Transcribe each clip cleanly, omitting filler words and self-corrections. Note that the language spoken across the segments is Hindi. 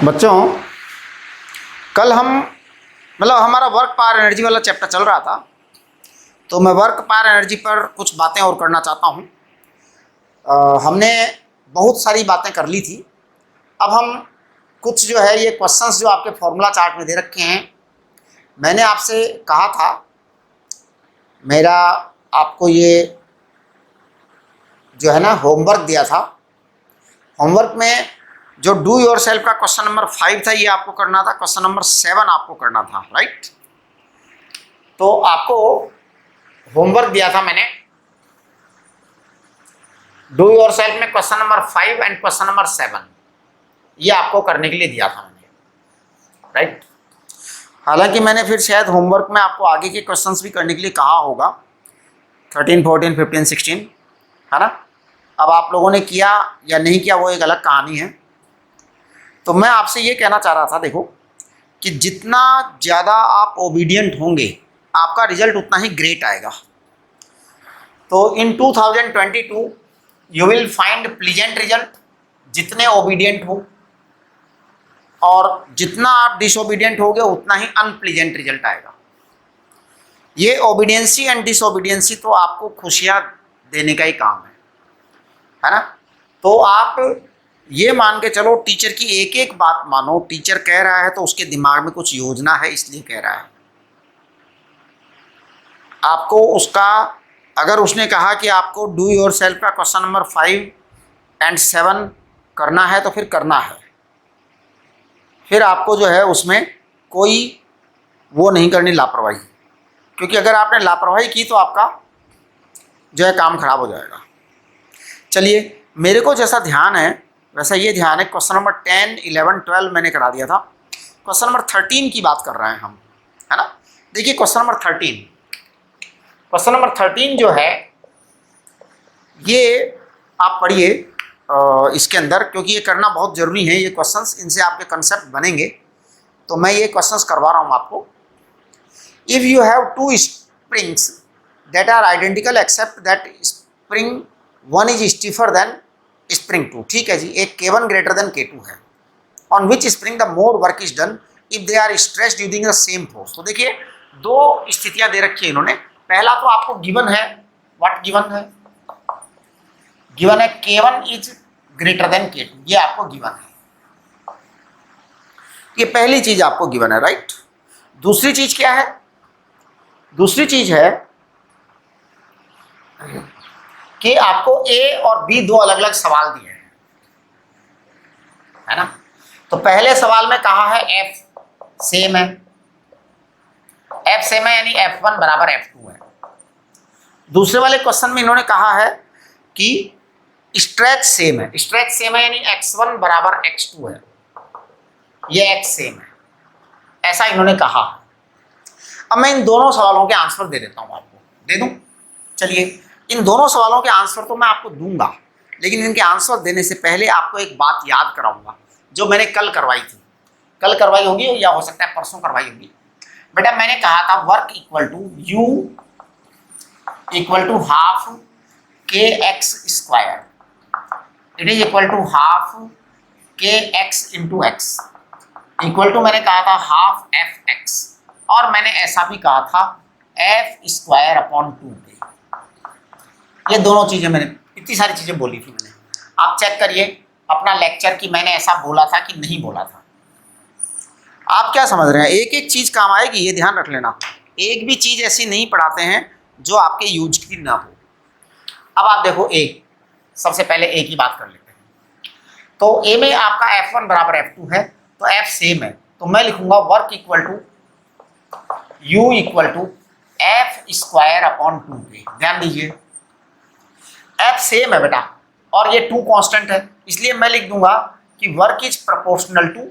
बच्चों, कल हम हमारा वर्क पावर एनर्जी वाला चैप्टर चल रहा था, तो मैं वर्क पावर एनर्जी पर कुछ बातें और करना चाहता हूँ। हमने बहुत सारी बातें कर ली थी। अब हम कुछ जो है ये क्वेश्चंस जो आपके फॉर्मूला चार्ट में दे रखे हैं, मैंने आपसे कहा था, मेरा आपको ये जो है ना होमवर्क दिया था। होमवर्क में जो डू योर सेल्फ का क्वेश्चन नंबर 5 था, ये आपको करना था। क्वेश्चन नंबर 7 आपको करना था, राइट। तो आपको होमवर्क दिया था मैंने डू योर सेल्फ में question number 5 and question number 7, ये आपको करने के लिए दिया था मैंने, राइट। हालांकि मैंने फिर शायद होमवर्क में आपको आगे के क्वेश्चंस भी करने के लिए कहा होगा, 13, 14, 15, 16, है ना। अब आप लोगों ने किया या नहीं किया वो एक अलग कहानी है। तो मैं आपसे ये कहना चाह रहा था, देखो कि जितना ज़्यादा आप ओबीडियंट होंगे आपका रिजल्ट उतना ही ग्रेट आएगा। तो इन 2022 you will find pleasant result जितने ओबीडियंट हो, और जितना आप डिसोबीडियंट होगे उतना ही अनप्लीजेंट रिजल्ट आएगा। ये ओबीडियंसी एंड डिसोबीडियंसी तो आपको खुशियाँ देने का ही काम है ना। तो आप ये मान के चलो, टीचर की एक एक बात मानो। टीचर कह रहा है तो उसके दिमाग में कुछ योजना है, इसलिए कह रहा है। आपको उसका, अगर उसने कहा कि आपको डू योर सेल्फ का क्वेश्चन नंबर 5 एंड 7 करना है तो फिर करना है। फिर आपको जो है उसमें कोई वो नहीं करनी, लापरवाही। क्योंकि अगर आपने लापरवाही की तो आपका जो है काम खराब हो जाएगा। चलिए, मेरे को जैसा ध्यान है वैसा ये ध्यान है। क्वेश्चन नंबर 10, 11, 12 मैंने करा दिया था। क्वेश्चन नंबर 13 की बात कर रहे हैं हम, है ना। देखिए क्वेश्चन नंबर 13, क्वेश्चन नंबर 13 जो है ये आप पढ़िए इसके अंदर, क्योंकि ये करना बहुत ज़रूरी है। ये क्वेश्चंस, इनसे आपके कंसेप्ट बनेंगे। तो मैं ये क्वेश्चंस करवा रहा हूँ आपको। If you have two springs that are identical except that spring 1 is stiffer than spring 2, ठीक है जी। एक K1 ग्रेटर देन K2 है, on which spring the more work is done if they are stressed using the same force. तो देखिए दो स्थितियां दे रखी है इन्होंने। पहला तो आपको गिवन है, व्हाट गिवन है? गिवन है K1 is greater than K2, ये आपको गिवन है। ये पहली चीज आपको गिवन है, राइट। दूसरी चीज क्या है? दूसरी चीज है कि आपको A और B दो अलग अलग सवाल दिए हैं, है ना। तो पहले सवाल में कहा है F सेम है, F सेम है यानी F1 बराबर F2 है। दूसरे वाले क्वेश्चन में इन्होंने कहा है कि स्ट्रेच सेम है, स्ट्रेच सेम है यानी X1 बराबर X2 है, ये X सेम है, ऐसा इन्होंने कहा। अब मैं इन दोनों सवालों के आंसर दे देता हूं, आपको दे दूं। चलिए, इन दोनों सवालों के आंसर तो मैं आपको दूंगा, लेकिन इनके आंसर देने से पहले आपको एक बात याद कराऊंगा जो मैंने कल करवाई थी। कल करवाई होगी या हो सकता है परसों करवाई होगी। बेटा मैंने कहा था work equal to u equal to half के x square, it is equal to half के x into x, equal to मैंने कहा था हाफ एफ एक्स, और मैंने ऐसा भी कहा था एफ स्क्वायर अपॉन 2 पे। ये दोनों चीजें मैंने, इतनी सारी चीजें बोली थी मैंने। आप चेक करिए अपना लेक्चर कि मैंने ऐसा बोला था कि नहीं बोला था। आप क्या समझ रहे हैं? एक एक चीज काम आएगी, ये ध्यान रख लेना। एक भी चीज ऐसी नहीं पढ़ाते हैं जो आपके यूज की ना हो। अब आप देखो A, सबसे पहले A की बात कर लेते हैं। तो A में आपका F1 बराबर F2 है, तो F सेम है, तो मैं लिखूंगा work equal to U equal to F square upon 2 पे। ध्यान दीजिए F सेम है बेटा, और ये 2 कांस्टेंट है, इसलिए मैं लिख दूंगा कि work is proportional to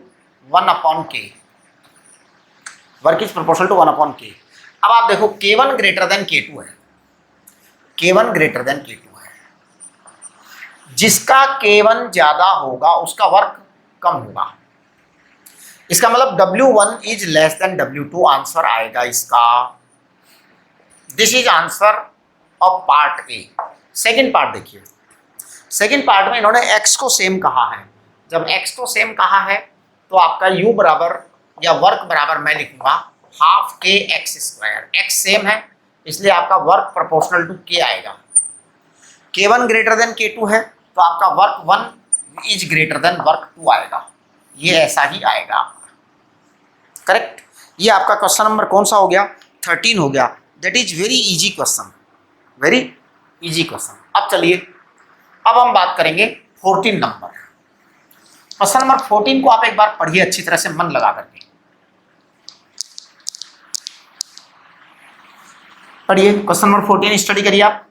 1 upon k. Work is proportional to 1 upon k. अब आप देखो K1 ग्रेटर देन K2 है, K1 ग्रेटर देन K2 है। जिसका K1 ज्यादा होगा उसका वर्क कम होगा। इसका मतलब W1 is less than W2 answer आएगा इसका। This is answer of part A. Second part देखिए, सेकेंड पार्ट में इन्होंने x को सेम कहा है। जब x को सेम कहा है तो आपका u बराबर या वर्क बराबर मैं लिखूंगा हाफ के एक्स स्क्वायर। एक्स सेम है इसलिए आपका वर्क प्रोपोर्शनल टू के आएगा। k1 ग्रेटर देन k2 है तो आपका work 1 is greater than work 2 आएगा। ये ऐसा ही आएगा आपका, करेक्ट। ये आपका क्वेश्चन नंबर कौन सा हो गया? 13 हो गया। That is very easy question, very easy question. अब चलिए अब हम बात करेंगे 14 नंबर। क्वेश्चन नंबर 14 को आप एक बार पढ़िए अच्छी तरह से मन लगा करके पढ़िए। क्वेश्चन नंबर 14 स्टडी करिए आप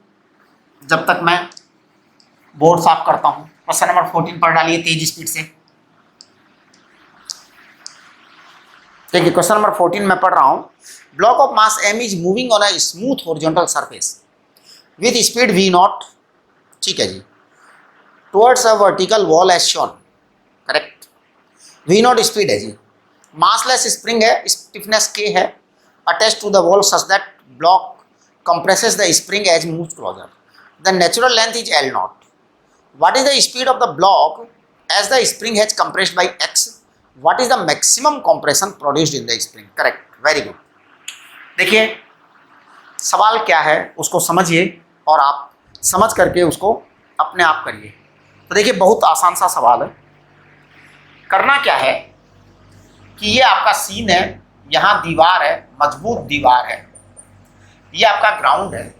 जब तक मैं बोर्ड साफ करता हूं। क्वेश्चन नंबर 14 पढ़ डालिए तेज स्पीड से। देखिए क्वेश्चन नंबर 14 मैं पढ़ रहा हूं। Block of mass m is moving on a smooth horizontal surface with speed v0, ठीक है जी, towards a vertical wall as shown, correct. v0 speed है जी, मासलेस स्प्रिंग है, स्टिफनेस k है, attached to the wall such that block compresses the spring as moves closer. The natural length is L0. What is the speed of the block as the spring has compressed by x? What is the maximum compression produced in the spring? Correct. Very good. देखिए सवाल क्या है उसको समझिए और आप समझ करके उसको अपने आप करिए। तो देखिए बहुत आसान सा सवाल है। करना क्या है कि ये आपका सीन है, यहाँ दीवार है, मजबूत दीवार है, ये आपका ग्राउंड है,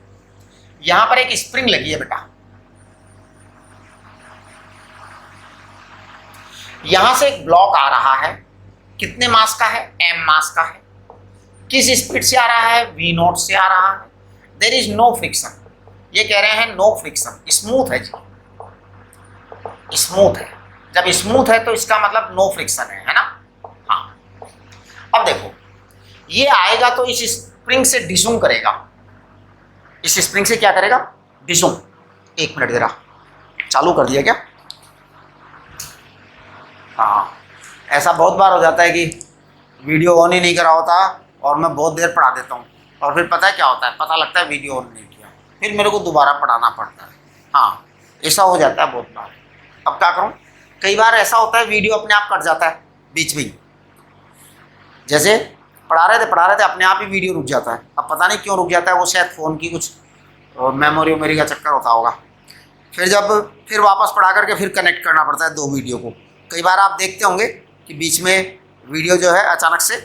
यहां पर एक स्प्रिंग लगी है बेटा, यहां से एक ब्लॉक आ रहा है, कितने मास का है? m मास का है। किस स्पीड से आ रहा है? v0 से आ रहा है। देयर इज नो फ्रिक्शन, ये कह रहे हैं नो फ्रिक्शन, स्मूथ है जी, स्मूथ है। जब स्मूथ है तो इसका मतलब नो फ्रिक्शन है ना। हाँ अब देखो ये आएगा तो इस स्प्रिंग से डिसूम करेगा, इस स्प्रिंग से क्या करेगा? डिसूम। एक मिनट जरा चालू कर दिया क्या? हाँ ऐसा बहुत बार हो जाता है कि वीडियो ऑन ही नहीं करा होता और मैं बहुत देर पढ़ा देता हूँ और फिर पता है क्या होता है, पता लगता है वीडियो ऑन नहीं किया, फिर मेरे को दोबारा पढ़ाना पड़ता है। हाँ ऐसा हो जाता है बहुत बार। अब क्या करूँ, कई बार ऐसा होता है वीडियो अपने आप कट जाता है बीच में ही, जैसे पढ़ा रहे थे अपने आप ही वीडियो रुक जाता है। अब पता नहीं क्यों रुक जाता है, वो शायद फ़ोन की कुछ मेमोरी मेरी का चक्कर होता होगा। फिर वापस पढ़ा करके फिर कनेक्ट करना पड़ता है दो वीडियो को। कई बार आप देखते होंगे कि बीच में वीडियो जो है अचानक से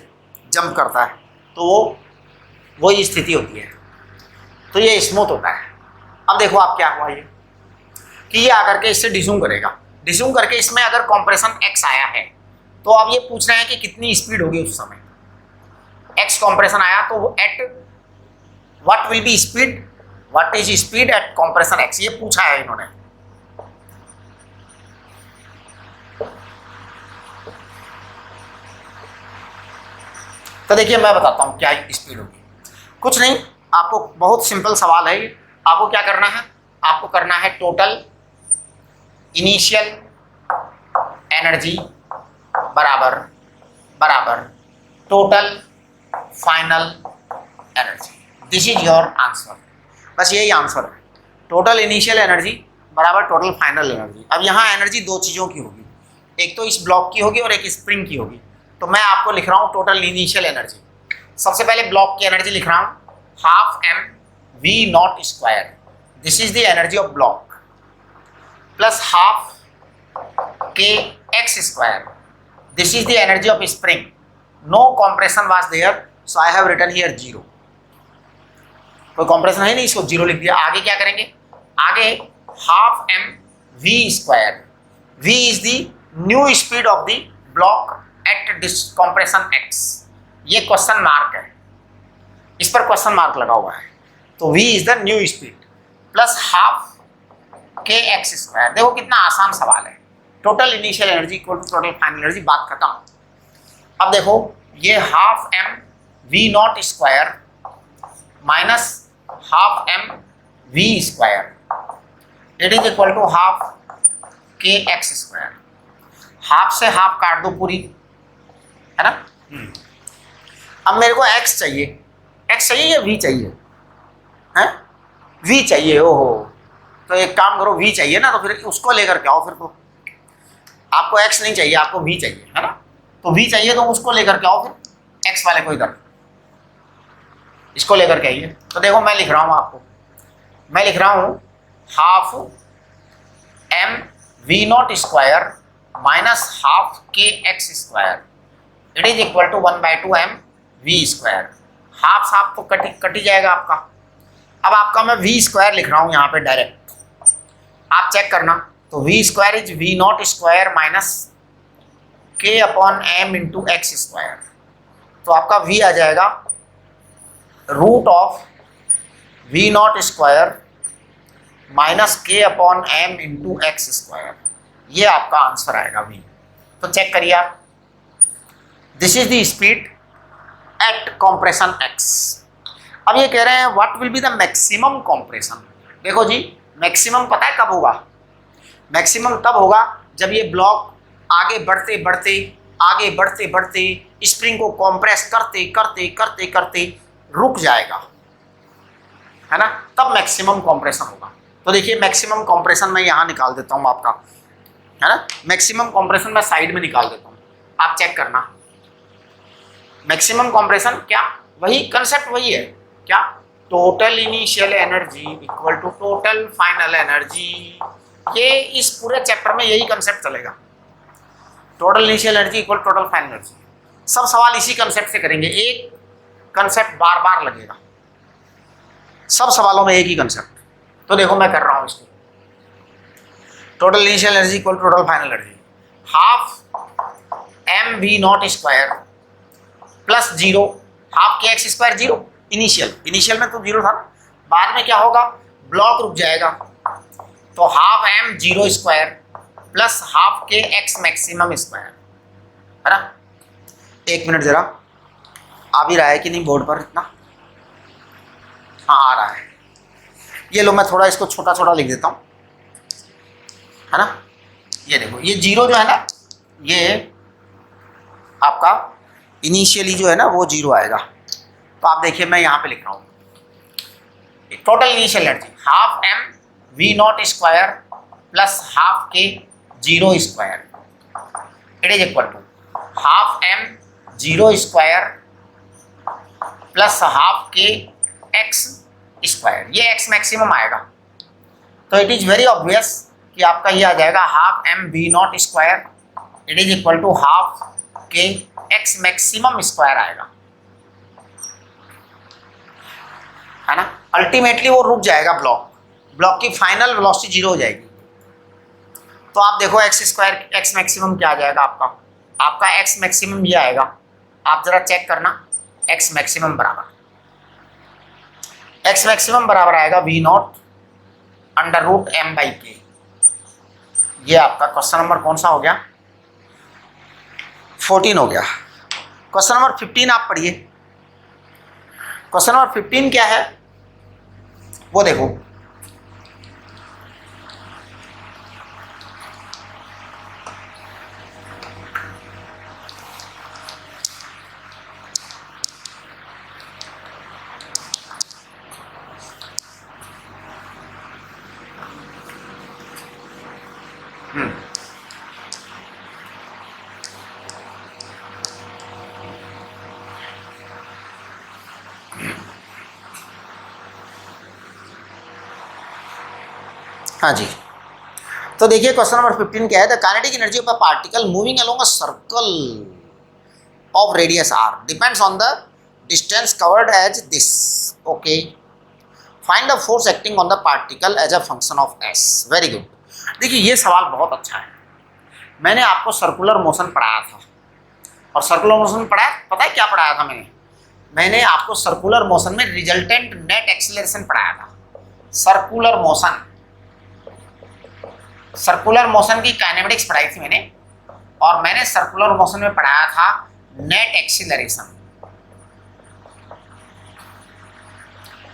जंप करता है, तो वही स्थिति होती है। तो ये स्मूथ होता है। अब देखो आप क्या हुआ ये कि ये आकर के इससे डिसूम करेगा, डिसूम करके इसमें अगर कॉम्प्रेशन x आया है तो अब ये पूछ रहे हैं कि कितनी स्पीड होगी उस समय। x कॉम्प्रेशन आया तो at what will B speed, what is speed at compression x, ये पूछा है इन्होंने। तो देखिए मैं बताता हूं क्या स्पीड होगी। कुछ नहीं, आपको बहुत सिंपल सवाल है ये। आपको क्या करना है, आपको करना है टोटल इनिशियल एनर्जी बराबर बराबर total final energy. This is your answer, बस यही आंसर है। टोटल इनिशियल एनर्जी बराबर टोटल फाइनल एनर्जी। अब यहाँ एनर्जी दो चीज़ों की होगी, एक तो इस ब्लॉक की होगी और एक स्प्रिंग की होगी। तो मैं आपको लिख रहा हूँ टोटल इनिशियल एनर्जी। सबसे पहले ब्लॉक की एनर्जी लिख रहा हूँ half m v0 square, this is the energy of block, plus half k x square, this is the energy of spring. No compression was there so I have written here 0। कोई कॉम्प्रेशन है नहीं, इसको 0 लिख दिया। आगे क्या करेंगे, आगे half m v square, v is the new speed of the block at this compression x। ये क्वेश्चन मार्क है, इस पर क्वेश्चन मार्क लगा हुआ है। तो v is the new speed plus half के एक्स स्क्वायर। देखो कितना आसान सवाल है। Total initial energy equal to total final energy, बात खत्म। अब देखो ये half m v0 square minus half m v square it is equal to half के एक्स स्क्वायर। हाफ से हाफ काट दो पूरी, है ना। अब मेरे को x चाहिए, x चाहिए या v चाहिए, है v चाहिए। ओहो, तो एक काम करो, v चाहिए ना, तो फिर उसको लेकर के आओ। फिर तो आपको x नहीं चाहिए, आपको v चाहिए, है ना। तो v चाहिए तो उसको लेकर के आओ, फिर x वाले को इधर इसको लेकर के आइए। तो देखो मैं लिख रहा हूं आपको, मैं लिख रहा हूं half m v naught square minus half k x square it is equal to 1/2 m v square. Half साफ तो कटी जाएगा आपका। अब आपका मैं v स्क्वायर लिख रहा हूं यहाँ पे डायरेक्ट, आप चेक करना। तो v square is v naught square minus k upon m into X square. तो आपका v आ जाएगा root of v naught square minus k upon m into X square. ये आपका आंसर आएगा v। तो चेक करिए आप, this is the speed at compression x। अब ये कह रहे हैं what will be the maximum compression. देखो जी, मैक्सिमम पता है कब होगा? मैक्सिमम तब होगा जब ये ब्लॉक आगे बढ़ते बढ़ते स्प्रिंग को कॉम्प्रेस करते करते करते करते रुक जाएगा, है ना, तब मैक्सिमम कॉम्प्रेशन होगा। तो देखिए मैक्सिमम कॉम्प्रेशन मैं यहाँ निकाल देता हूँ आपका, है ना, मैक्सिमम कॉम्प्रेशन मैं साइड में निकाल देता हूँ, आप चेक करना। मैक्सिमम कॉम्प्रेशन क्या, वही कंसेप्ट वही है क्या, total initial energy equal to total final energy. ये इस पूरे चैप्टर में यही कंसेप्ट चलेगा, total initial energy equal total final energy. सब सवाल इसी कंसेप्ट से करेंगे, एक कंसेप्ट बार बार लगेगा सब सवालों में, एक ही कंसेप्ट। तो देखो मैं कर रहा हूं इसको, total initial energy equal total final energy, half M we naught square plus zero half के एक्स स्क्वायर जीरो। इनिशियल में तो जीरो था, बाद में क्या होगा, ब्लॉक रुक जाएगा, तो half M zero square plus half के एक्स मैक्सिमम स्क्वायर, है ना। एक मिनट जरा, आ भी रहा है कि नहीं बोर्ड पर इतना? हाँ आ रहा है। ये लो मैं थोड़ा इसको छोटा छोटा लिख देता हूँ, है ना। ये देखो ये जीरो जो है ना, ये आपका इनिशियली जो है ना वो जीरो आएगा। तो आप देखिए मैं यहाँ पे लिख रहा हूँ total initial energy half M we naught square plus half k zero square it is equal to half M zero square plus half के एक्स स्क्वायर। ये एक्स मैक्सिमम आएगा, तो इट इज वेरी ऑब्वियस कि आपका ये आ जाएगा half M we naught square it is equal to half के एक्स मैक्सिमम स्क्वायर आएगा, है ना। अल्टीमेटली वो रुक जाएगा, ब्लॉक की फाइनल वेलोसिटी जीरो हो जाएगी। तो आप देखो एक्स स्क्वायर एक्स मैक्सिमम क्या आ जाएगा आपका एक्स मैक्सिमम ये आएगा, आप जरा चेक करना। एक्स मैक्सिमम बराबर आएगा V naught under root M by K. ये आपका क्वेश्चन नंबर कौन सा हो गया, 14 हो गया। क्वेश्चन नंबर 15 आप पढ़िए। क्वेश्चन नंबर 15 क्या है वो देखो, हाँ जी। तो देखिए क्वेश्चन नंबर 15 क्या है, the kinetic energy of a particle moving along a circle of radius r depends on the distance covered as this. Okay, find the force acting on the particle as a function of s। Very good. देखिए ये सवाल बहुत अच्छा है। मैंने आपको सर्कुलर मोशन पढ़ाया था, और सर्कुलर मोशन पढ़ाया, पता है क्या पढ़ाया था मैंने आपको सर्कुलर मोशन में रिजल्टेंट नेट एक्सीलरेशन पढ़ाया था। सर्कुलर मोशन की काइनेमेटिक्स पढ़ाई थी मैंने, और मैंने सर्कुलर मोशन में पढ़ाया था नेट एक्सीलरेशन।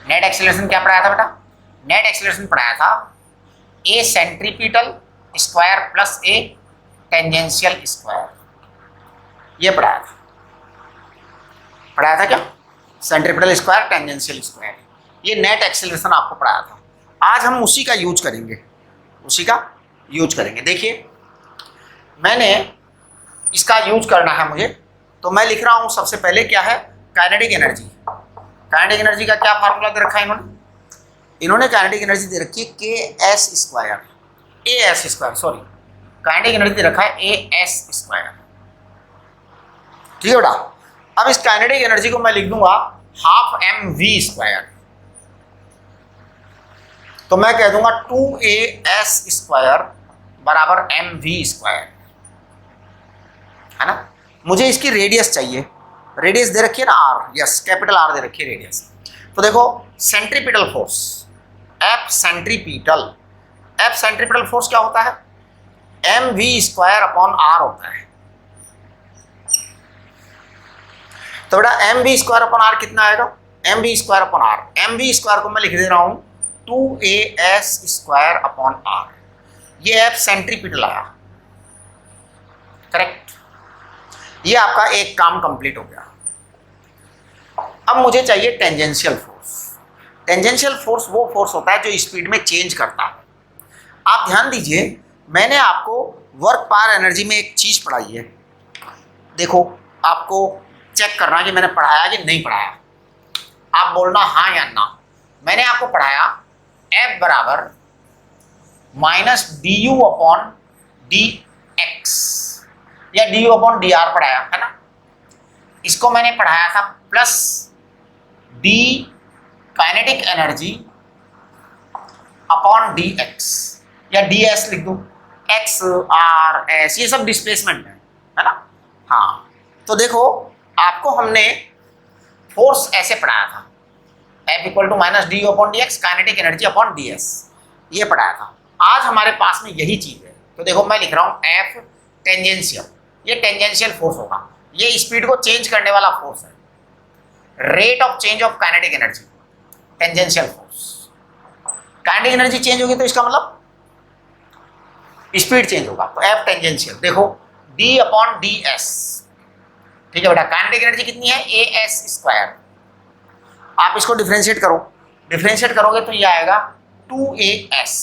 नेट एक्सीलरेशन क्या पढ़ाया था बेटा? नेट एक्सीलरेशन पढ़ाया था a centripetal square plus a tangential square. ये पढ़ाया था क्या? सेंट्रीपिटल स्क्वायर टेंजेंशियल स्क्वायर, ये नेट एक्सीलरेशन आपको पढ़ाया था। आज हम उसी का यूज करेंगे, देखिए मैंने इसका यूज करना है मुझे, तो मैं लिख रहा हूं सबसे पहले क्या है काइनेटिक एनर्जी। काइनेटिक एनर्जी का क्या फार्मूला दे रखा है इन्होंने काइनेटिक एनर्जी दे रखी है k s square, a s square, sorry kinetic energy दे रखा है ए एस स्क्वायर। ठीक है बेटा, अब इस काइनेटिक एनर्जी को मैं लिख दूंगा हाफ एम वी स्क्वायर, तो मैं कह दूंगा 2a_s स्क्वायर बराबर एम वी स्क्वायर, है ना। मुझे इसकी रेडियस चाहिए, रेडियस दे रखी है ना आर, यस कैपिटल आर दे रखी है रेडियस। तो देखो centripetal force, F centripetal, F centripetal force क्या होता है M V square upon R होता है। तो बेटा M V square upon R कितना आएगा, M V square upon R, M V square को मैं लिख दे रहा हूं 2a_s स्क्वायर अपॉन आर, ये एफ सेंट्रीपिटल आया, करेक्ट। ये आपका एक काम कंप्लीट हो गया। अब मुझे चाहिए टेंजेंशियल फोर्स। टेंजेंशियल फोर्स वो फोर्स होता है जो स्पीड में चेंज करता है। आप ध्यान दीजिए, मैंने आपको वर्क पावर एनर्जी में एक चीज पढ़ाई है, देखो आपको चेक करना कि मैंने पढ़ाया कि नहीं पढ़ाया, आप बोलना हाँ या ना। मैंने आपको पढ़ाया F बराबर minus d u upon D x या d u upon d r पढ़ाया है ना। इसको मैंने पढ़ाया था plus d kinetic energy upon D x या डी एस लिख दो, एक्स आर एस ये सब डिस्प्लेसमेंट है ना। हाँ तो देखो आपको हमने फोर्स ऐसे पढ़ाया था F equal to minus D upon D X kinetic energy upon D S, ये पढ़ाया था। आज हमारे पास में यही चीज है, तो देखो मैं लिख रहा हूँ F टेंजेंशियल, ये टेंजेंशियल फोर्स होगा, ये स्पीड को चेंज करने वाला फोर्स है, rate of change of kinetic energy, tangential force. Kinetic energy change होगी तो इसका मतलब स्पीड चेंज होगा, तो F टेंजेंशियल देखो D अपॉन डी एस। ठीक है बेटा, काइनेटिक एनर्जी कितनी है ए एस स्क्वायर, आप इसको डिफरेंशिएट करो, डिफरेंशिएट करोगे तो ये आएगा 2a_s,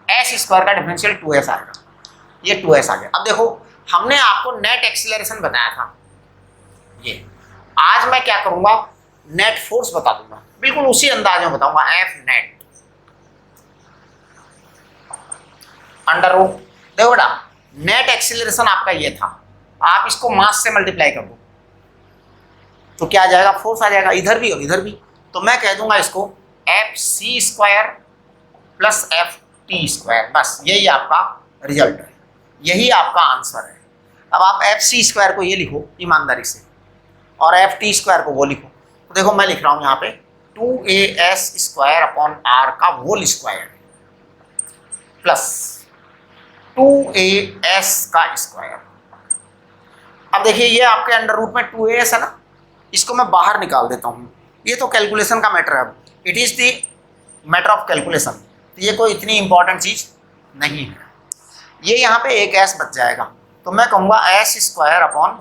एस स्क्वायर का डिफरेंशियल 2s आएगा, ये 2s आ गया। अब देखो हमने आपको नेट एक्सीलरेशन बताया था, ये आज मैं क्या करूंगा नेट फोर्स बता दूंगा, बिल्कुल उसी अंदाज में बताऊंगा, F नेट अंडर रूट। देखो बेटा नेट एक्सीलरेशन आपका ये था, आप इसको मास से मल्टीप्लाई कर दो तो क्या आ जाएगा फोर्स आ जाएगा, इधर भी और इधर भी। तो मैं कह दूंगा इसको F C square plus F T square, बस यही आपका रिजल्ट है, यही आपका आंसर है। अब आप एफ सी स्क्वायर को ये लिखो ईमानदारी से और एफ टी स्क्वायर को वो लिखो, तो देखो मैं लिख रहा हूँ यहाँ पे 2a_s स्क्वायर अपॉन आर का होल स्क्वायर प्लस 2a_s का स्क्वायर। अब देखिए ये आपके अंडर रूट में 2a_s है ना, इसको मैं बाहर निकाल देता हूँ, ये तो कैलकुलेशन का मैटर है, it is the matter of calculation, तो ये कोई इतनी इंपॉर्टेंट चीज़ नहीं है। ये यहाँ पे एक s बच जाएगा, तो मैं कहूँगा s square upon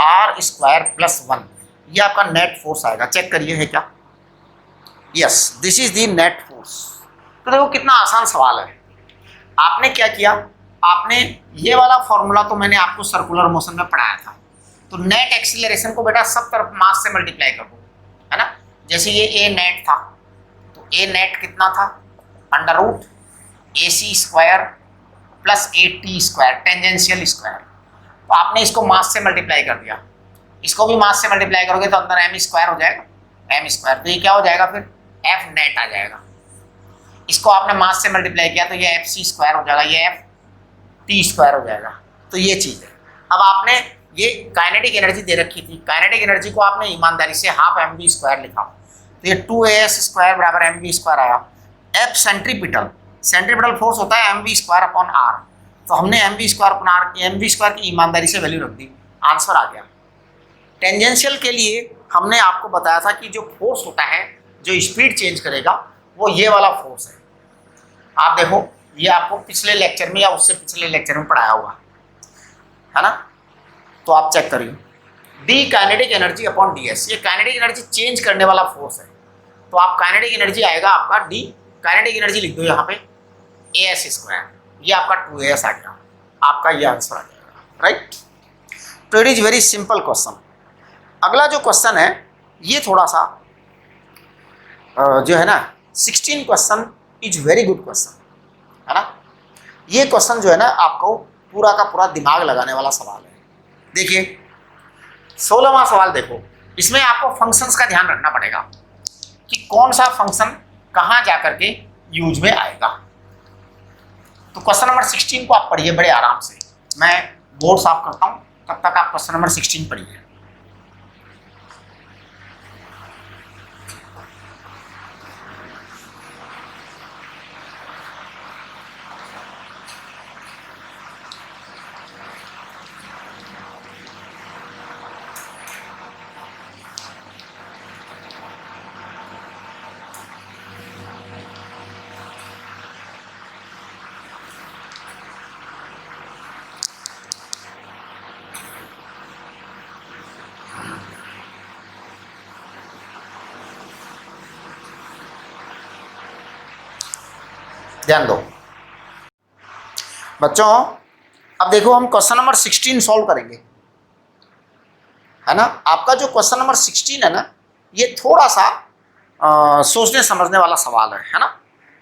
R square plus 1, ये आपका नेट फोर्स आएगा। चेक करिए है क्या, yes this is the net force. तो देखो कितना आसान सवाल है। आपने क्या किया, आपने ये वाला फॉर्मूला तो मैंने आपको सर्कुलर मोशन में पढ़ाया था, तो नेट एक्सीलरेशन को बेटा सब तरफ मास से मल्टीप्लाई कर दो, है ना। जैसे ये ए नेट था, तो ए नेट कितना था under root A C square plus A T square tangential square, तो आपने इसको मास से मल्टीप्लाई कर दिया, इसको भी मास से मल्टीप्लाई करोगे तो अंदर एम स्क्वायर हो जाएगा, एम स्क्वायर, तो ये क्या हो जाएगा फिर एफ नेट आ जाएगा। इसको आपने मास से मल्टीप्लाई किया तो ये एफ सी स्क्वायर हो जाएगा, ये एफ टी स्क्वायर हो जाएगा, तो ये चीज़ है। अब आपने ये काइनेटिक एनर्जी दे रखी थी, काइनेटिक एनर्जी को आपने ईमानदारी से हाफ एम वी स्क्वायर लिखा, तो ये 2a_s स्क्वायर बराबर एम वी स्क्वायर आया। एफ सेंट्रीपिटल, सेंट्रीपिटल फोर्स होता है M V square upon R, तो हमने M V square upon R, M V square की ईमानदारी से वैल्यू रख दी, आंसर आ गया। टेंजेंशियल के लिए हमने आपको बताया था कि जो फोर्स होता है जो स्पीड चेंज करेगा वो ये वाला फोर्स है। आप देखो ये आपको पिछले लेक्चर में या उससे पिछले लेक्चर में पढ़ाया हुआ है ना, तो आप चेक करिए D kinetic energy upon D S, ये काइनेटिक एनर्जी चेंज करने वाला फोर्स है, तो आप काइनेटिक एनर्जी आएगा आपका डी, काइनेटिक एनर्जी लिख दो यहाँ पे ए एस स्क्वायर, ये आपका 2a_s आ गया, आपका ये आंसर आ जाएगा। राइट। तो it is very simple question. अगला जो क्वेश्चन है ये थोड़ा सा जो है ना 16 question is very good question, है ना। ये क्वेश्चन जो है ना आपको पूरा का पूरा दिमाग लगाने वाला सवाल है। देखिए 16वां सवाल देखो, इसमें आपको फंक्शंस का ध्यान रखना पड़ेगा कि कौन सा फंक्शन कहाँ जाकर के यूज में आएगा। तो क्वेश्चन नंबर 16 को आप पढ़िए बड़े आराम से। मैं बोर्ड साफ करता हूँ, तब तक आप क्वेश्चन नंबर 16 पढ़िए। ध्यान दो बच्चों, अब देखो हम क्वेश्चन नंबर 16 सॉल्व करेंगे, है ना। आपका जो क्वेश्चन नंबर 16 है ना, ये थोड़ा सा सोचने समझने वाला सवाल है ना।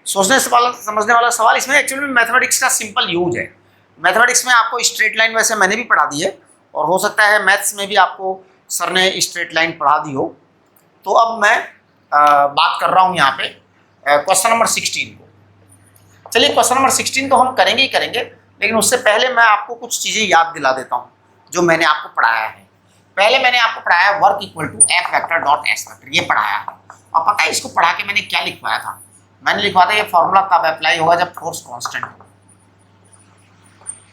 सोचने समझने वाला सवाल, इसमें एक्चुअली मैथमेटिक्स का सिंपल यूज है। मैथमेटिक्स में आपको स्ट्रेट लाइन वैसे मैंने भी पढ़ा दी है, और हो सकता है मैथ्स में भी आपको सर ने स्ट्रेट लाइन पढ़ा दी हो। तो अब मैं बात कर रहा हूँ यहाँ पे क्वेश्चन नंबर 16 को। चलिए क्वेश्चन नंबर 16 तो हम करेंगे ही करेंगे, लेकिन उससे पहले मैं आपको कुछ चीज़ें याद दिला देता हूँ जो मैंने आपको पढ़ाया है। पहले मैंने आपको पढ़ाया work equal to F vector dot S vector, ये पढ़ाया है। और पता है इसको पढ़ा के मैंने क्या लिखवाया था? मैंने लिखवाया था ये फॉर्मूला तब अप्लाई होगा जब फोर्स कांस्टेंट हो,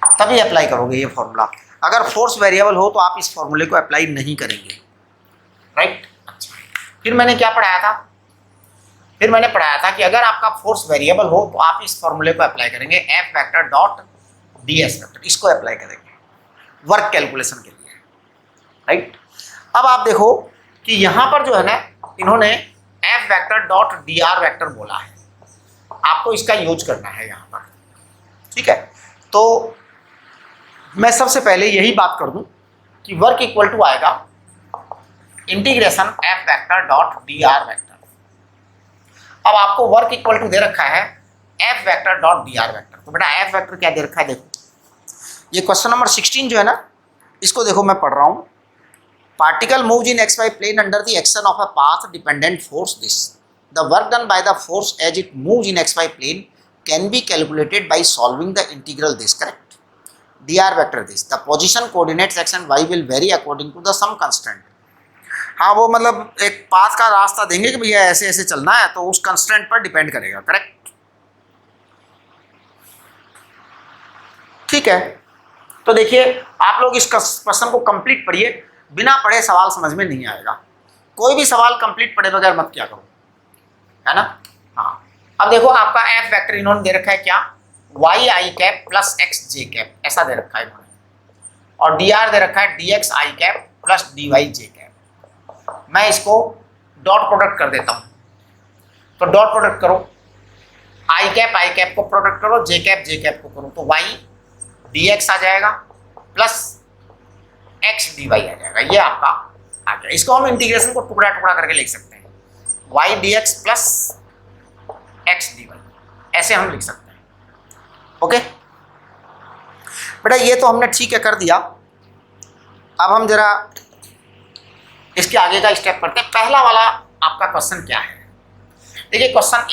तभी अप्लाई करोगे ये फॉर्मूला। अगर फोर्स वेरिएबल हो तो आप इस फॉर्मूले को अप्लाई नहीं करेंगे, राइट। अच्छा, फिर मैंने क्या पढ़ाया था? फिर मैंने पढ़ाया था कि अगर आपका फोर्स वेरिएबल हो तो आप इस फॉर्मूले को अप्लाई करेंगे, F vector dot D S vector, इसको अप्लाई करेंगे वर्क कैलकुलेशन के लिए, राइट। अब आप देखो कि यहाँ पर जो है ना इन्होंने F vector dot D R vector बोला है, आपको इसका यूज करना है यहाँ पर, ठीक है। तो मैं सबसे पहले यही बात कर दूं कि वर्क इक्वल टू आएगा integration F vector dot D R vector. अब आपको वर्क इक्वल टू दे रखा है F vector dot D R vector. तो बेटा एफ वेक्टर क्या दे रखा है, देखो ये क्वेश्चन नंबर 16 जो है ना, इसको देखो मैं पढ़ रहा हूँ। Particle moves in X Y plane under the action of a path dependent force this, the work done by the force as it moves in X Y plane can be calculated by solving the integral this, correct, D R vector this, the position coordinates X and Y will vary according to the some constant. हाँ, वो मतलब एक पाथ का रास्ता देंगे कि भैया ऐसे ऐसे चलना है, तो उस कंस्टेंट पर डिपेंड करेगा, करेक्ट, ठीक है। तो देखिए आप लोग इस क्वेश्चन को कंप्लीट पढ़िए, बिना पढ़े सवाल समझ में नहीं आएगा। कोई भी सवाल कंप्लीट पढ़े बगैर मत क्या करो, है ना। हाँ, अब देखो आपका एफ वेक्टर इन्होंने दे रखा है क्या, वाई आई कैप प्लस एक्स जे कैप, ऐसा दे रखा है इन्होंने, और डी आर दे रखा है डी एक्स आई कैप प्लस डी वाई जे कैप। मैं इसको डॉट प्रोडक्ट कर देता हूं, तो डॉट प्रोडक्ट करो, आई कैप को प्रोडक्ट करो, जे कैप को करो, तो वाई डी एक्स आ जाएगा प्लस एक्स डी वाई आ जाएगा, ये आपका आ गया। इसको हम इंटीग्रेशन को टुकड़ा टुकड़ा करके लिख सकते हैं, Y D X plus X D Y, ऐसे हम लिख सकते हैं, ओके बेटा। ये तो हमने ठीक है कर दिया। अब हम जरा इसके आगे का स्टेप करते हैं। पहला वाला आपका क्वेश्चन क्या है, देखिए क्वेश्चन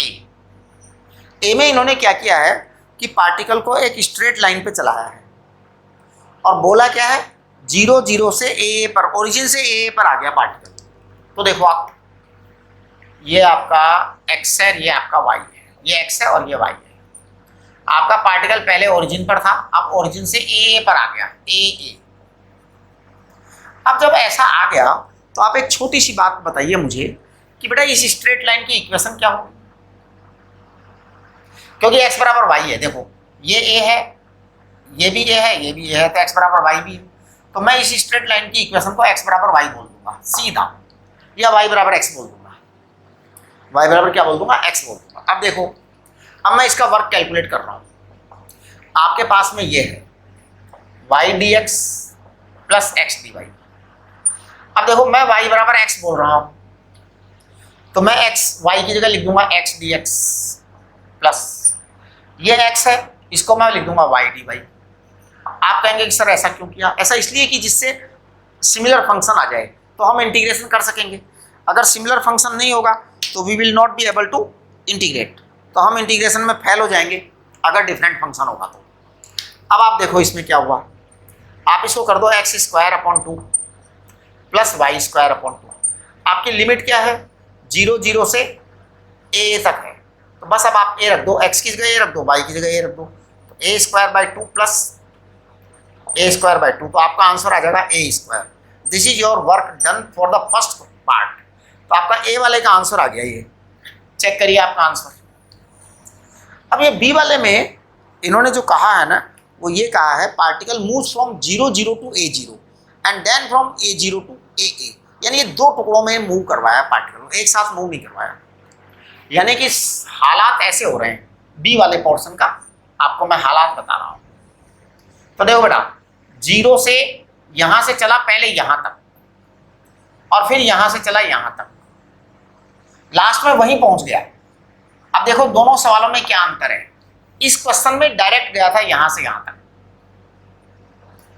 ए में इन्होंने क्या किया है कि पार्टिकल को एक स्ट्रेट लाइन पे चलाया है और बोला क्या है 0 0 से ए पर, ओरिजिन से ए पर आ गया पार्टिकल। तो देखो आप, ये आपका एक्स है, ये आपका वाई है, ये एक्स है और ये वाई है। आपका पार्टिकल पहले ओरिजिन पर था, अब ओरिजिन से ए पर आ गया, ए। अब जब ऐसा आ गया तो आप एक छोटी सी बात बताइए मुझे कि बेटा इस स्ट्रेट लाइन की इक्वेशन क्या होगी, क्योंकि x बराबर y है। देखो ये a है, ये भी a है, ये भी a है, तो x बराबर y भी है। तो मैं इस स्ट्रेट लाइन की इक्वेशन को x बराबर y बोल दूंगा सीधा, या y बराबर x बोल दूंगा, y बराबर क्या बोल दूंगा, x बोल दूंगा। अब देखो, अब मैं इसका वर्क कैलकुलेट कर रहा हूँ। आपके पास में ये है Y D X plus X D Y. अब देखो मैं y बराबर x बोल रहा हूं, तो मैं x y की जगह लिख दूंगा x डी एक्स प्लस ये x है, इसको मैं लिख दूंगा y डी वाई। आप कहेंगे कि सर ऐसा क्यों किया? ऐसा इसलिए कि जिससे सिमिलर फंक्शन आ जाए तो हम इंटीग्रेशन कर सकेंगे। अगर सिमिलर फंक्शन नहीं होगा तो we will not be able to integrate, तो हम इंटीग्रेशन में फेल हो जाएंगे अगर डिफरेंट फंक्शन होगा तो। अब आप देखो इसमें क्या हुआ, आप इसको कर दो X square upon 2 plus Y square upon 2। आपकी लिमिट क्या है? 0 0 से a तक है, तो बस अब आप a रख दो, x की जगह a रख दो, y की जगह a रख दो, तो a square by 2 plus a square by 2, तो आपका आंसर आ जाएगा a square. This is your work done for the first part. तो आपका a वाले का आंसर आ गया, ये चेक करिए आपका आंसर। अब ये b वाले में इन्होंने जो कहा है ना, वो ये कहा है particle moves from 0 0 to a0 and then from a0 to aa, यानी ये दो टुकड़ों में मूव करवाया पार्टिकल, एक साथ मूव नहीं करवाया। यानी कि हालात ऐसे हो रहे हैं बी वाले पोर्शन का, आपको मैं हालात बता रहा हूं। तो देखो बेटा, 0 से यहां से चला पहले यहां तक, और फिर यहां से चला यहां तक, लास्ट में वहीं पहुंच गया। अब देखो दोनों सवालों में क्या अंतर है। इस क्वेश्चन में डायरेक्ट गया था यहां से यहां तक।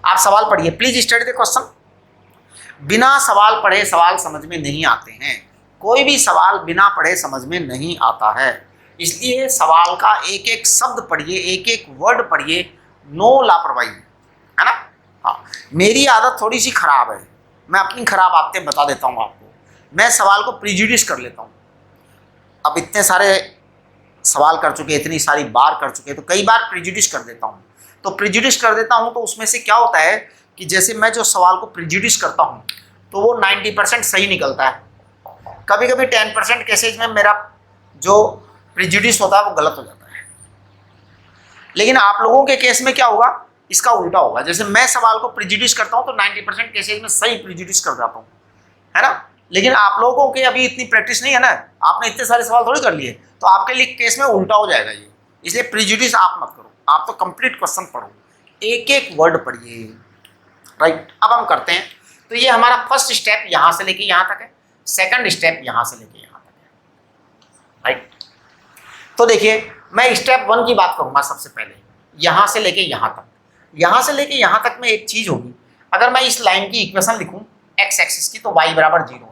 आप सवाल पढ़िए, प्लीज स्टडी द क्वेश्चन। बिना सवाल पढ़े सवाल समझ में नहीं आते हैं, कोई भी सवाल बिना पढ़े समझ में नहीं आता है, इसलिए सवाल का एक एक शब्द पढ़िए, एक एक वर्ड पढ़िए, नो लापरवाही, है ना। हाँ, मेरी आदत थोड़ी सी खराब है, मैं अपनी खराब आदतें बता देता हूँ आपको। मैं सवाल को प्रिजुडिस कर लेता हूँ। अब इतने सारे सवाल कर चुके, इतनी सारी बार कर चुके, तो कई बार प्रिजुडिस कर देता हूँ। तो प्रिजुडिस कर देता हूँ तो उसमें से क्या होता है कि जैसे मैं जो सवाल को प्रिजुडिस करता हूँ तो वो 90% सही निकलता है। कभी कभी 10% केसेज में मेरा जो प्रिजुडिस होता है वो गलत हो जाता है। लेकिन आप लोगों के केस में क्या होगा, इसका उल्टा होगा। जैसे मैं सवाल को प्रिजुडिस करता हूँ तो 90% केसेज में सही प्रिजुडिस कर जाता हूँ, है ना। लेकिन आप लोगों के अभी इतनी प्रैक्टिस नहीं है ना, आपने इतने सारे सवाल थोड़ी कर लिए, तो आपके लिए केस में उल्टा हो जाएगा ये। इसलिए प्रिजुडिस आप मत करो, आप तो कंप्लीट क्वेश्चन पढ़ो, एक एक वर्ड पढ़िए, राइट। अब हम करते हैं। तो ये हमारा फर्स्ट स्टेप यहाँ से लेके यहाँ तक है, सेकंड स्टेप यहाँ से लेके यहाँ तक है, राइट। तो देखिए मैं स्टेप 1 की बात करूँगा सबसे पहले, यहाँ से लेके यहाँ तक। यहाँ से लेके यहाँ तक में एक चीज़ होगी, अगर मैं इस लाइन की इक्वेशन लिखूँ एक्स एक्सिस की, तो y बराबर 0 है।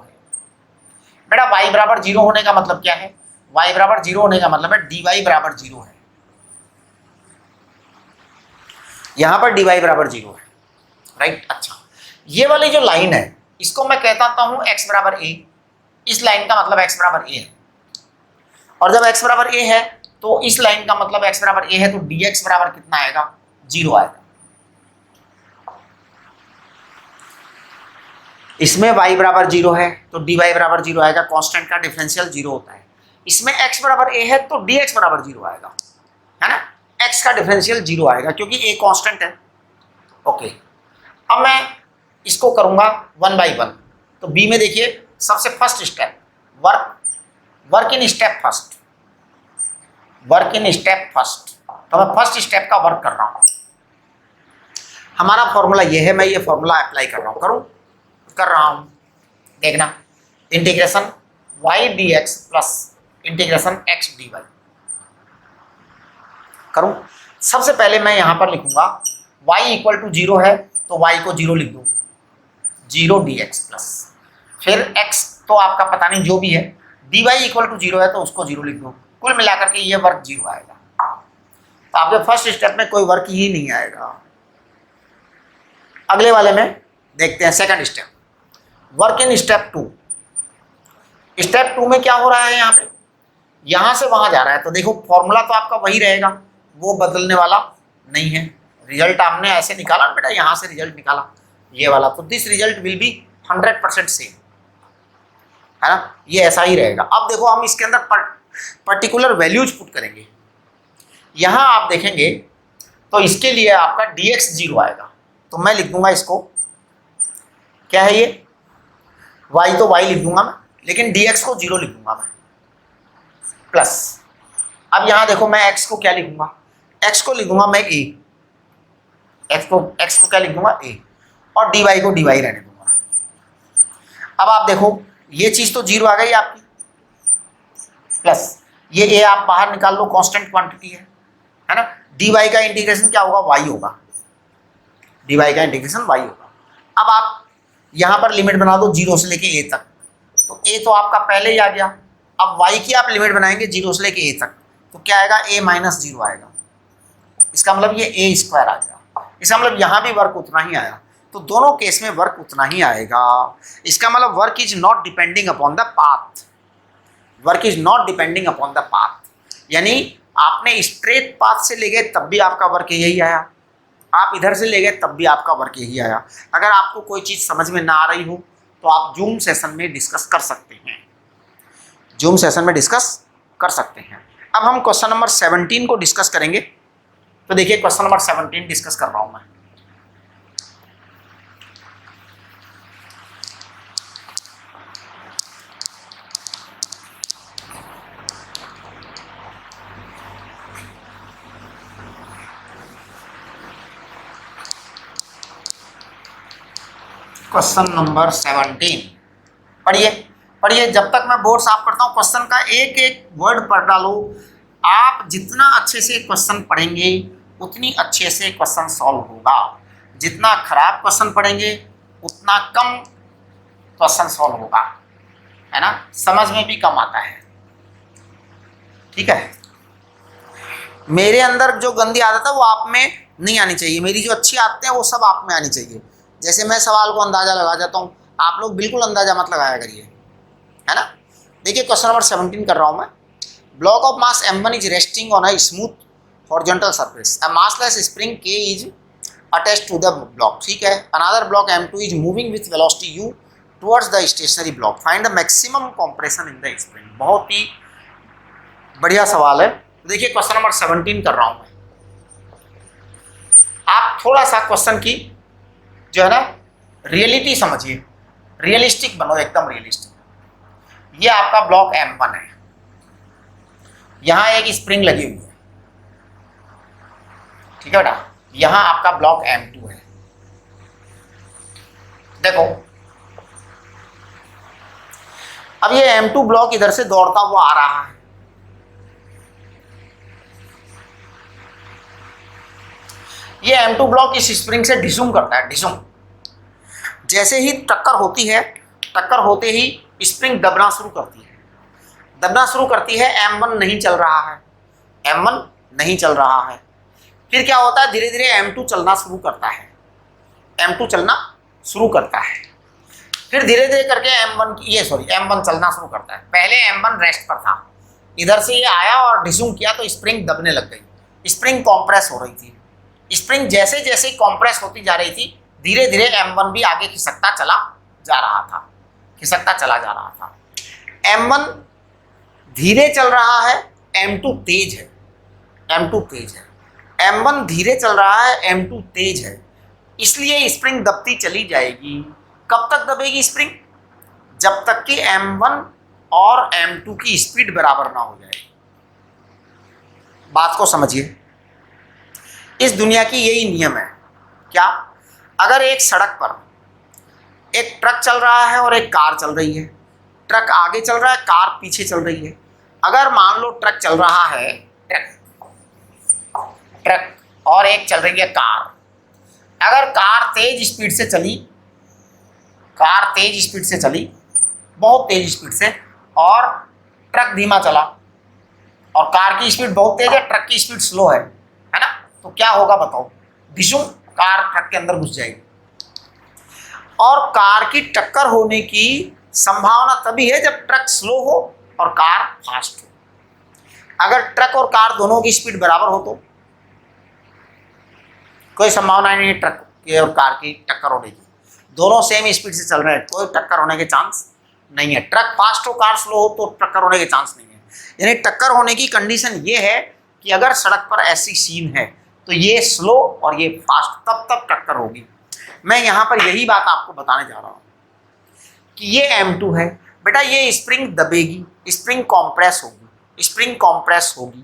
बेटा y बराबर 0 होने का मतलब क्या है? y बराबर 0 होने का मतलब है dy बराबर 0 है। यहाँ पर dy बराबर 0 है, राइट। अच्छा, ये वाली जो लाइन है इसको मैं कहता हूँ x बराबर a। इस लाइन का मतलब x बराबर a है, और जब x बराबर a है तो इस लाइन का मतलब x बराबर a है, तो dx बराबर कितना आएगा? 0 आएगा। इसमें y बराबर 0 है तो dy बराबर 0 आएगा, कांस्टेंट का डिफरेंशियल 0 होता है। इसमें x बराबर a है तो dx बराबर 0 आएगा, है ना। x का डिफरेंशियल 0 आएगा क्योंकि a कांस्टेंट है। ओके, अब मैं इसको करूंगा 1 बाई 1। तो b में देखिए सबसे first step work in step first, work in step first. तो मैं फर्स्ट स्टेप का वर्क कर रहा हूं। हमारा फॉर्मूला ये है, मैं ये फॉर्मूला अप्लाई कर रहा हूं, कर रहा हूं। देखना, integration y dx plus integration x dy करूं। सबसे पहले मैं यहां पर लिखूंगा y इक्वल टू 0 है तो y को 0 लिख दूं, 0 dx प्लस, फिर x तो आपका पता नहीं जो भी है, dy इक्वल टू 0 है तो उसको 0 लिख दूं। कुल मिलाकर के ये वर्क 0 आएगा। तो आपके फर्स्ट स्टेप में कोई वर्क ही नहीं आएगा। अगले वाले में देखते हैं second step, work in step 2। Step 2 में क्या हो रहा है, यहाँ पे यहाँ से वहां जा रहा है। तो देखो फॉर्मूला तो आपका वही रहेगा, वो बदलने वाला नहीं है। रिजल्ट आपने ऐसे निकाला बेटा, यहाँ से रिजल्ट निकाला ये वाला, तो this result will be 100% same, है ना। ये ऐसा ही रहेगा। अब देखो हम इसके अंदर पर्टिकुलर वैल्यूज पुट करेंगे। यहाँ आप देखेंगे तो इसके लिए आपका dx 0 आएगा, तो मैं लिख दूंगा इसको, क्या है ये, y तो y लिख दूंगा मैं, लेकिन dx को 0 लिख दूंगा मैं, प्लस। अब यहाँ देखो मैं x को क्या लिखूंगा, x को लिखूंगा मैं a, एक्स को क्या लिख दूंगा ए, और dy को dy रहने दूंगा। अब आप देखो ये चीज तो 0 आ गई आपकी, प्लस ये ए आप बाहर निकाल लो, कांस्टेंट क्वांटिटी है ना। dy का इंटीग्रेशन क्या होगा, y होगा, dy का इंटीग्रेशन y होगा। अब आप यहां पर लिमिट बना दो 0 से लेके a तक, तो a तो आपका पहले ही आ गया। अब y की आप लिमिट बनाएंगे 0 से लेके a तक, तो क्या आएगा, a माइनस 0 आएगा। इसका मतलब ये a स्क्वायर आ गया। इसका मतलब यहां भी वर्क उतना ही आया, तो दोनों केस में वर्क उतना ही आएगा। इसका मतलब work is not depending upon the path, work is not depending upon the path, यानी आपने स्ट्रेट पाथ से ले गए तब भी आपका वर्क यही आया, आप इधर से ले गए तब भी आपका वर्क यही आया। अगर आपको कोई चीज़ समझ में ना आ रही हो तो आप जूम सेशन में डिस्कस कर सकते हैं, जूम सेशन में डिस्कस कर सकते हैं। अब हम क्वेश्चन नंबर 17 को डिस्कस करेंगे। तो देखिए क्वेश्चन नंबर 17 डिस्कस कर रहा हूं मैं। क्वेश्चन नंबर 17 पढ़िए पढ़िए, जब तक मैं बोर्ड साफ करता हूँ क्वेश्चन का एक एक वर्ड पढ़ डालो। आप जितना अच्छे से क्वेश्चन पढ़ेंगे उतनी अच्छे से क्वेश्चन सॉल्व होगा, जितना खराब क्वेश्चन पढ़ेंगे उतना कम क्वेश्चन सॉल्व होगा, है ना, समझ में भी कम आता है। ठीक है, मेरे अंदर जो गंदी आदत है वो आप में नहीं आनी चाहिए, मेरी जो अच्छी आदतें हैं वो सब आप में आनी चाहिए। जैसे मैं सवाल को अंदाजा लगा जाता हूँ, आप लोग बिल्कुल अंदाजा मत लगाया करिए, है ना। देखिए क्वेश्चन नंबर 17 कर रहा हूँ मैं। Block of mass m1 is resting on a smooth horizontal surface, a massless spring k is attached to the block. ठीक है, another block m2 is moving with velocity u towards the stationary block, find the maximum compression in the spring. बहुत ही बढ़िया सवाल है। देखिए क्वेश्चन नंबर 17 कर रहा हूँ मैं। आप थोड़ा सा क्वेश्चन की जो है ना रियलिटी समझिए, रियलिस्टिक बनो, एकदम रियलिस्टिक। ये आपका ब्लॉक M1 है, यहां एक स्प्रिंग लगी हुई है, ठीक है बेटा। यहां आपका ब्लॉक M2 है। देखो अब ये M2 ब्लॉक इधर से दौड़ता हुआ आ रहा है, ये M2 ब्लॉक इस स्प्रिंग से डिसूम करता है, डिसूम। जैसे ही टक्कर होती है, टक्कर होते ही स्प्रिंग दबना शुरू करती है, दबना शुरू करती है। M1 नहीं चल रहा है, M1 नहीं चल रहा है। फिर क्या होता है, धीरे धीरे M2 चलना शुरू करता है, M2 चलना शुरू करता है। फिर धीरे धीरे करके M1 चलना शुरू करता है। पहले M1 रेस्ट पर था, इधर से ये आया और डिसूम किया तो स्प्रिंग दबने लग गई, स्प्रिंग कॉम्प्रेस हो रही थी। स्प्रिंग जैसे जैसे कॉम्प्रेस होती जा रही थी, धीरे धीरे M1 भी आगे खिसकता चला जा रहा था, खिसकता चला जा रहा था। M1 धीरे चल रहा है, M2 तेज है, M2 तेज है। M1 धीरे चल रहा है, M2 तेज है, इसलिए स्प्रिंग दबती चली जाएगी। कब तक दबेगी स्प्रिंग, जब तक कि M1 और M2 की स्पीड बराबर ना हो जाए। बात को समझिए, इस दुनिया की यही नियम है। क्या, अगर एक सड़क पर एक ट्रक चल रहा है और एक कार चल रही है, ट्रक आगे चल रहा है, कार पीछे चल रही है। अगर मान लो ट्रक चल रहा है, ट्रक और एक चल रही है कार। अगर कार तेज स्पीड से चली, कार तेज स्पीड से चली, बहुत तेज स्पीड से, और ट्रक धीमा चला, और कार की स्पीड बहुत तेज है, ट्रक की स्पीड स्लो है ना, तो क्या होगा बताओ, डिशूम कार ट्रक के अंदर घुस जाएगी। और कार की टक्कर होने की संभावना तभी है जब ट्रक स्लो हो और कार फास्ट हो। अगर ट्रक और कार दोनों की स्पीड बराबर हो तो कोई संभावना नहीं है ट्रक की और कार की टक्कर होने की, दोनों सेम स्पीड से चल रहे हैं, कोई टक्कर होने के चांस नहीं है। ट्रक फास्ट हो कार स्लो हो तो टक्कर होने के चांस नहीं है। यानी टक्कर होने की कंडीशन ये है कि अगर सड़क पर ऐसी सीन है तो ये स्लो और ये फास्ट, तब टक्कर होगी। मैं यहाँ पर यही बात आपको बताने जा रहा हूँ कि ये M2 है बेटा, ये स्प्रिंग दबेगी, स्प्रिंग कॉम्प्रेस होगी, स्प्रिंग कॉम्प्रेस होगी।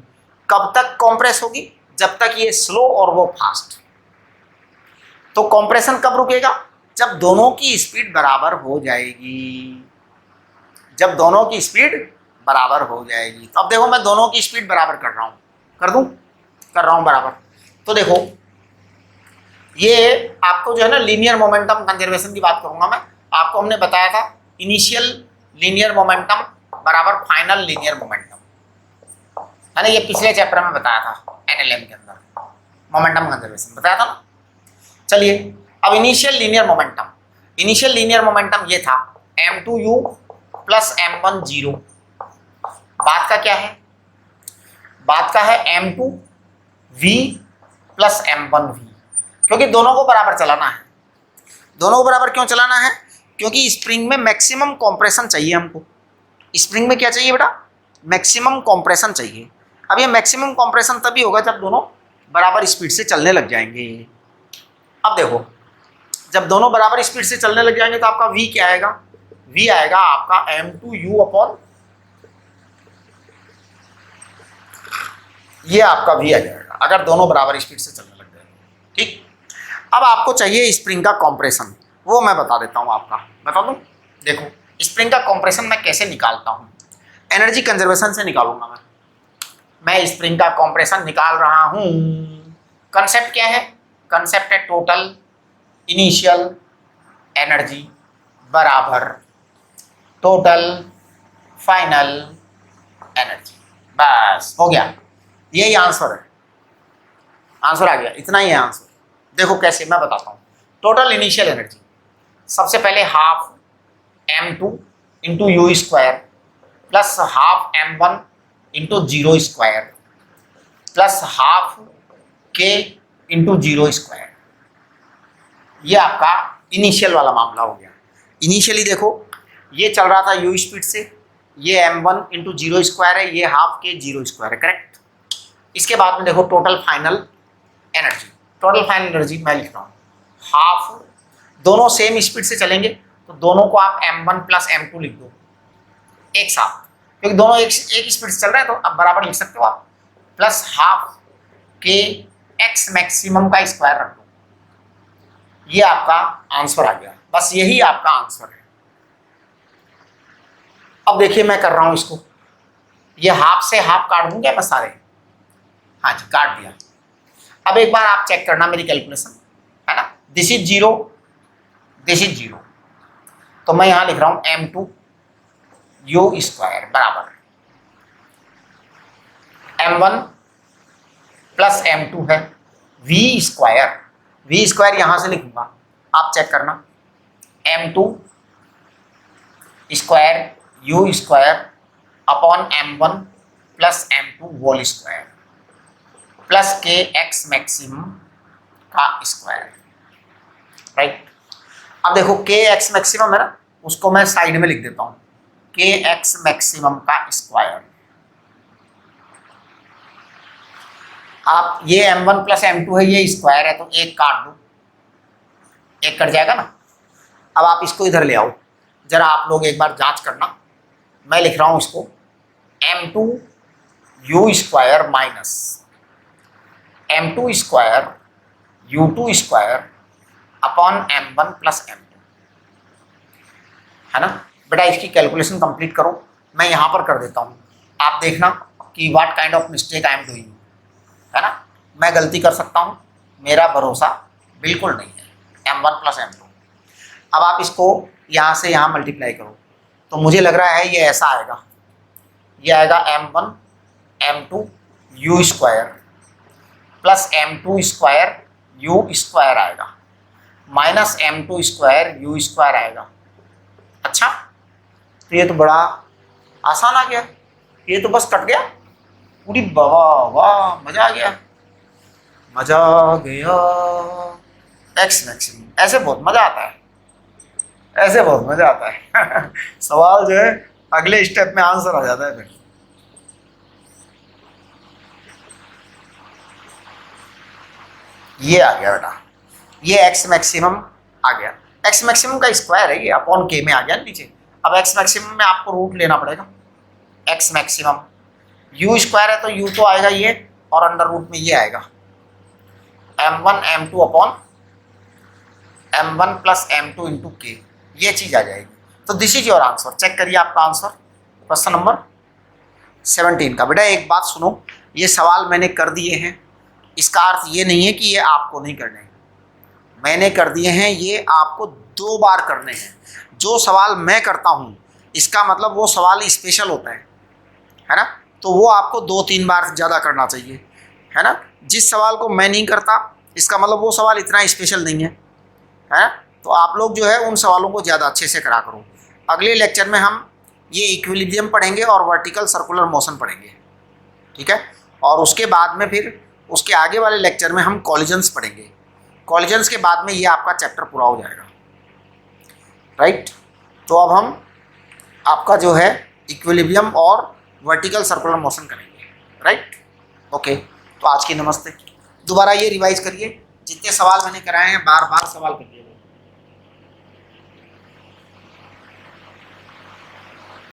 कब तक कॉम्प्रेस होगी, जब तक ये स्लो और वो फास्ट। तो कंप्रेशन कब रुकेगा? जब दोनों की स्पीड बराबर हो जाएगी। जब दोनों की स्पीड बराबर हो जाएगी। तो अब देखो मैं दोनों की स्पीड बराबर कर रहा हूं, कर दूं, कर रहा हूं बराबर। तो देखो ये आपको जो है ना लीनियर मोमेंटम कंजर्वेशन की बात करूंगा मैं। आपको हमने बताया था इनिशियल लीनियर मोमेंटम बराबर फाइनल लीनियर मोमेंटम, है ना, ये पिछले चैप्टर में बताया था एनएलएम के अंदर, मोमेंटम कंजर्वेशन बताया था ना। चलिए अब इनिशियल लीनियर मोमेंटम ये था m2u प्लस m1 0। बात का क्या है? बात का है m2v प्लस m1v, क्योंकि दोनों को बराबर चलाना है। दोनों को बराबर क्यों चलाना है? क्योंकि स्प्रिंग में मैक्सिमम कंप्रेशन चाहिए हमको। स्प्रिंग में क्या चाहिए बेटा? मैक्सिमम कंप्रेशन चाहिए। अब ये मैक्सिमम कंप्रेशन तभी होगा जब दोनों बराबर स्पीड से चलने लग जाएंगे। अब देखो जब दोनों बराबर स्पीड से चलने लग जाएंगे तो आपका v क्या आएगा? v आएगा आपका m2u अपॉन, ये आपका v आ जाएगा अगर दोनों बराबर स्पीड से चलने लग जाएंगे। ठीक, अब आपको चाहिए स्प्रिंग का कंप्रेशन, वो मैं बता देता हूँ आपका, बता दूँ। देखो स्प्रिंग का कंप्रेशन मैं कैसे निकालता हूँ, एनर्जी कंजर्वेशन से निकालूंगा मैं स्प्रिंग का कंप्रेशन निकाल रहा हूँ। कंसेप्ट क्या है? कंसेप्ट है टोटल इनिशियल एनर्जी बराबर टोटल फाइनल एनर्जी। बस हो गया, यही आंसर है, आंसर आ गया, इतना ही है आंसर। देखो कैसे मैं बताता हूँ। टोटल इनिशियल एनर्जी सबसे पहले half m2 into you square plus half m1 into zero square plus half k into zero square. ये आपका इनिशियल वाला मामला हो गया। इनिशियली देखो ये चल रहा था u स्पीड से, ये m1 इंटू जीरो स्क्वायर है, ये हाफ k जीरो स्क्वायर है, करेक्ट। इसके बाद में देखो total final energy, total final energy मैं लिख रहा हूँ हाफ, दोनों सेम स्पीड से चलेंगे तो दोनों को आप m1 प्लस m2 लिख दो एक साथ, क्योंकि दोनों एक स्पीड से चल रहे हैं तो अब बराबर लिख सकते हो आप, प्लस हाफ के x मैक्सिमम का स्क्वायर रख दो। ये आपका आंसर आ गया, बस यही आपका आंसर है। अब देखिए मैं कर रहा हूं इसको, ये हाफ से हाफ काट दूंगा मैं सारे, हाँ जी काट दिया। अब एक बार आप चेक करना मेरी कैलकुलेशन, है ना, this is zero, this is zero, तो मैं यहां लिख रहा हूं m2 u स्क्वायर बराबर m1 प्लस m2 है v स्क्वायर यहां से लिखूंगा, आप चेक करना m2 square u square upon m1 plus m2 whole square plus k x maximum का स्क्वायर, राइट। अब देखो के एक्स मैक्सिमम है ना, उसको मैं साइड में लिख देता हूं के एक्स मैक्सिमम का स्क्वायर। आप ये m1 प्लस m2 है, ये स्क्वायर है तो एक काट दो, एक कट जाएगा ना। अब आप इसको इधर ले आओ, जरा आप लोग एक बार जांच करना, मैं लिख रहा हूं इसको m2 u square minus m2 square u2 square upon m1 plus m2, है ना बेटा। इसकी कैलकुलेशन कंप्लीट करो, मैं यहाँ पर कर देता हूँ, आप देखना कि what kind of mistake I am doing, है ना। मैं गलती कर सकता हूँ, मेरा भरोसा बिल्कुल नहीं है। m1 प्लस m2, अब आप इसको यहाँ से यहाँ मल्टीप्लाई करो तो मुझे लग रहा है ये ऐसा आएगा, ये आएगा m1 m2 u square plus m2 square u square आएगा minus m2 square u square आएगा। अच्छा तो ये तो बड़ा आसान आ गया, ये तो बस कट गया पूरी, वाह वाह मजा आ गया, मजा आ गया। एक्स मैक्सिमम, ऐसे बहुत मजा आता है, ऐसे बहुत मजा आता है सवाल जो है अगले स्टेप में आंसर आ जाता है फिर। ये आ गया बेटा, ये एक्स मैक्सिमम आ गया, एक्स मैक्सिमम का स्क्वायर है ये, अपॉन के में आ गया नीचे। अब एक्स मैक्सिमम में आपको रूट लेना पड़ेगा, एक्स मैक्सिमम यू स्क्वायर है तो यू तो आएगा ये, और अंडर रूट में ये आएगा m1 m2 upon m1 plus m2 into के, ये चीज़ आ जाएगी। तो this is your answer. Check करिए आपका आंसर क्वेश्चन नंबर 17 का। बेटा एक बात सुनो, ये सवाल मैंने कर दिए हैं, इसका अर्थ ये नहीं है कि ये आपको नहीं करने हैं। मैंने कर दिए हैं, ये आपको 2 बार करने हैं। जो सवाल मैं करता हूँ इसका मतलब वो सवाल स्पेशल होता है ना, तो वो आपको 2-3 बार ज़्यादा करना चाहिए, है ना। जिस सवाल को मैं नहीं करता इसका मतलब वो सवाल इतना स्पेशल नहीं है ना। तो आप लोग जो है उन सवालों को ज़्यादा अच्छे से करा करो। अगले लेक्चर में हम ये इक्विलिब्रियम पढ़ेंगे और वर्टिकल सर्कुलर मोशन पढ़ेंगे, ठीक है। और उसके बाद में फिर उसके आगे वाले लेक्चर में हम कॉलिजन्स पढ़ेंगे। कॉलिजन्स के बाद में ये आपका चैप्टर पूरा हो जाएगा, राइट। तो अब हम आपका जो है इक्विलिब्रियम और वर्टिकल सर्कुलर मोशन करेंगे, राइट। ओके, तो आज की नमस्ते। दोबारा ये रिवाइज करिए, जितने सवाल मैंने कराए हैं बार बार सवाल करिए।